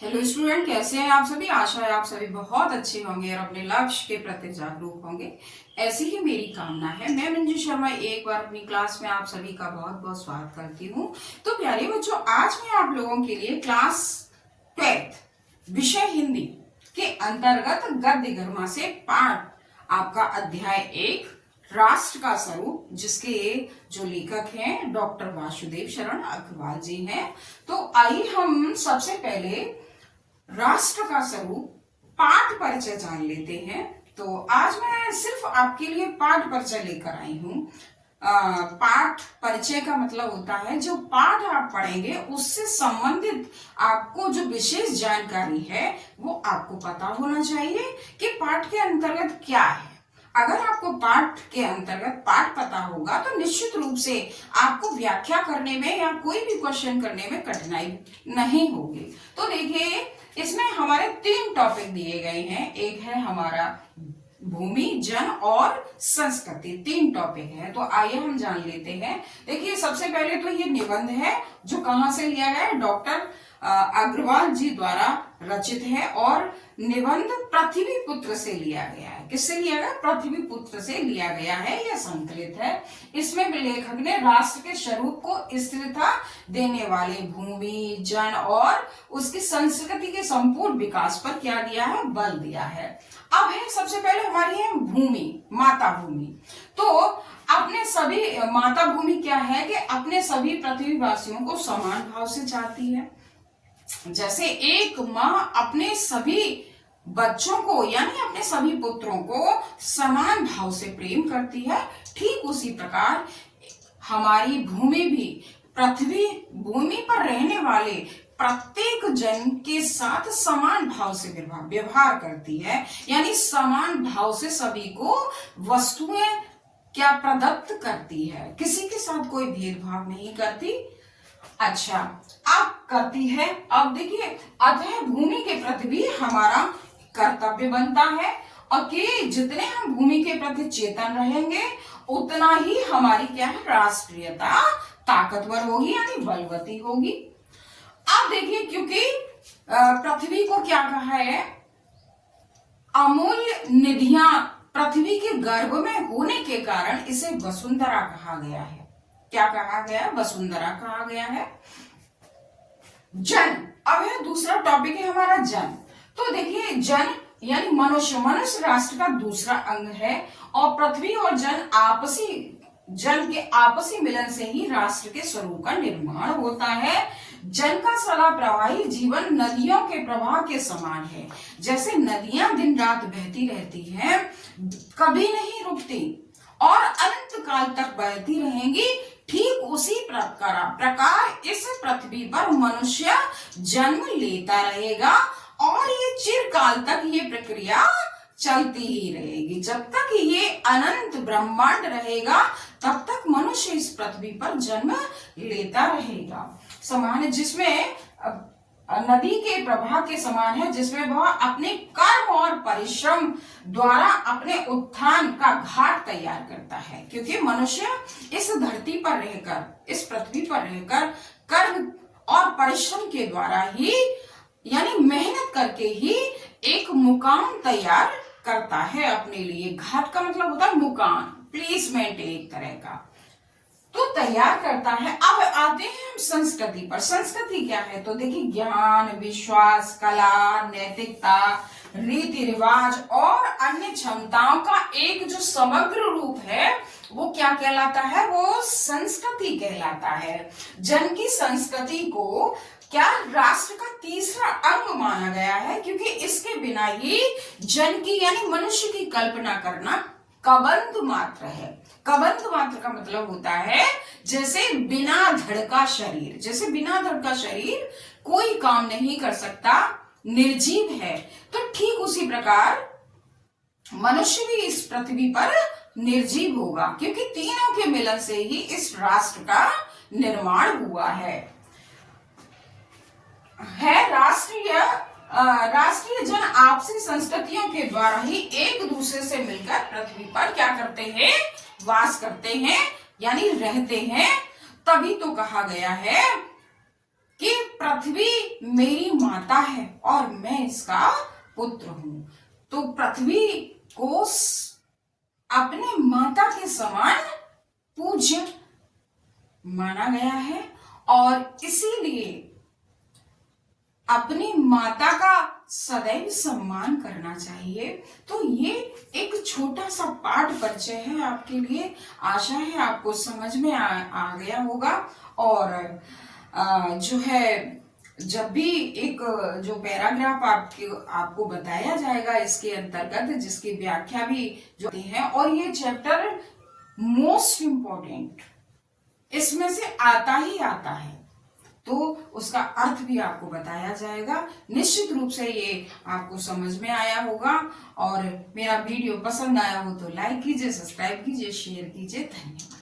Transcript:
Hello student, कैसे हैं आप सभी। आशा है आप सभी बहुत अच्छे होंगे और अपने लक्ष्य के प्रति जागरूक होंगे। ऐसी ही मेरी कामना है। मैं मंजू शर्मा एक बार अपनी क्लास में आप सभी का बहुत बहुत स्वागत करती हूँ। तो प्यारे बच्चों, आज मैं आप लोगों के लिए क्लास 12 विषय हिंदी के अंतर्गत गद्य गर्मा से पाठ आपका अध्याय 1 राष्ट्र का स्वरूप, जिसके जो लेखक हैं डॉक्टर वासुदेव शरण अग्रवाल जी हैं। तो आइए हम सबसे पहले राष्ट्र का स्वरूप पाठ परिचय जान लेते हैं। तो आज मैं सिर्फ आपके लिए पाठ परिचय लेकर आई हूँ। पाठ परिचय का मतलब होता है जो पाठ आप पढ़ेंगे उससे संबंधित आपको जो विशेष जानकारी है वो आपको पता होना चाहिए कि पाठ के अंतर्गत क्या है। अगर आपको पाठ के अंतर्गत पाठ पता होगा तो निश्चित रूप से आपको व्याख्या करने में या कोई भी क्वेश्चन करने में कठिनाई नहीं होगी। तो देखिए, इसमें हमारे 3 टॉपिक दिए गए हैं। एक है हमारा भूमि, जन और संस्कृति, 3 टॉपिक है। तो आइए हम जान लेते हैं। देखिए, सबसे पहले तो ये निबंध है जो कहाँ से लिया गया है, डॉक्टर अग्रवाल जी द्वारा रचित है और निबंध पृथ्वी पुत्र से लिया गया है। किससे लिया गया? पृथ्वी पुत्र से लिया गया है, यह संकलित है। इसमें लेखक ने राष्ट्र के स्वरूप को स्थिरता देने वाले भूमि, जन और उसकी संस्कृति के संपूर्ण विकास पर क्या दिया है? बल दिया है। अब है सबसे पहले हमारी है भूमि, माता भूमि। तो अपने सभी माता भूमि क्या है कि अपने सभी पृथ्वीवासियों को समान भाव से चाहती है। जैसे एक माँ अपने सभी बच्चों को यानी अपने सभी पुत्रों को समान भाव से प्रेम करती है, ठीक उसी प्रकार हमारी भूमि भी पृथ्वी भूमि पर रहने वाले प्रत्येक जन के साथ समान भाव से व्यवहार करती है, यानी समान भाव से सभी को वस्तुएं क्या प्रदत्त करती है, किसी के साथ कोई भेदभाव नहीं करती। अच्छा, अब करती है। अब देखिए, अतः भूमि के प्रति भी हमारा कर्तव्य बनता है और कि जितने हम भूमि के प्रति चेतन रहेंगे उतना ही हमारी क्या है? राष्ट्रीयता ताकतवर होगी, यानी बलवती होगी। अब देखिए, क्योंकि पृथ्वी को क्या कहा है? अमूल्य निधियां पृथ्वी के गर्भ में होने के कारण इसे वसुंधरा कहा गया है। क्या कहा गया? वसुंधरा कहा गया है। जन, अब है दूसरा टॉपिक है हमारा जन। तो देखिए, जन यानी मनुष्य, मनुष्य राष्ट्र का दूसरा अंग है और पृथ्वी और जन के आपसी मिलन से ही राष्ट्र के स्वरूप का निर्माण होता है। जन का सदा प्रवाही जीवन नदियों के प्रवाह के समान है। जैसे नदियां दिन रात बहती रहती हैं, कभी नहीं रुकती और अनंत काल तक बहती रहेंगी, ठीक उसी प्रकार इस पृथ्वी पर मनुष्य जन्म लेता रहेगा और ये चिरकाल तक ये प्रक्रिया चलती ही रहेगी। जब तक ये अनंत ब्रह्मांड रहेगा तब तक मनुष्य इस पृथ्वी पर जन्म लेता रहेगा। समान है, जिसमें नदी के प्रवाह के समान है, जिसमें वह अपने कर्म और परिश्रम द्वारा अपने उत्थान का घाट तैयार करता है। क्योंकि मनुष्य इस धरती पर रहकर, इस पृथ्वी पर रहकर कर्म और परिश्रम के द्वारा ही यानी मेहनत करके ही एक मुकाम तैयार करता है अपने लिए। घाट का मतलब होता है मुकाम, प्लेसमेंट एक तरह का, तो तैयार करता है। अब आते हैं हम संस्कृति पर। संस्कृति क्या है? तो देखिए, ज्ञान, विश्वास, कला, नैतिकता, रीति रिवाज और अन्य क्षमताओं का एक जो समग्र रूप है वो क्या कहलाता है? वो संस्कृति कहलाता है। जन की संस्कृति को क्या राष्ट्र का तीसरा अंग माना गया है, क्योंकि इसके बिना ही जन की यानी मनुष्य की कल्पना करना कबंध मात्र है। कबंध मात्र का मतलब होता है जैसे बिना धड़ का शरीर, जैसे बिना धड़ का शरीर कोई काम नहीं कर सकता, निर्जीव है। तो ठीक उसी प्रकार मनुष्य भी इस पृथ्वी पर निर्जीव होगा, क्योंकि तीनों के मिलन से ही इस राष्ट्र का निर्माण हुआ है। राष्ट्रीय जन आपसी संस्कृतियों के द्वारा ही एक दूसरे से मिलकर पृथ्वी पर क्या करते हैं? वास करते हैं, यानी रहते हैं। तभी तो कहा गया है कि पृथ्वी मेरी माता है और मैं इसका पुत्र हूं। तो पृथ्वी को अपने माता के समान पूज्य माना गया है और इसीलिए अपनी माता का सदैव सम्मान करना चाहिए। तो ये एक छोटा सा पाठ परिचय है आपके लिए। आशा है आपको समझ में आ गया होगा। और जो है, जब भी एक जो पैराग्राफ आपको बताया जाएगा इसके अंतर्गत, जिसकी व्याख्या भी जो है, और ये चैप्टर मोस्ट इम्पोर्टेंट इसमें से आता ही आता है, तो उसका अर्थ भी आपको बताया जाएगा। निश्चित रूप से ये आपको समझ में आया होगा। और मेरा वीडियो पसंद आया हो तो लाइक कीजिए, सब्सक्राइब कीजिए, शेयर कीजिए। धन्यवाद।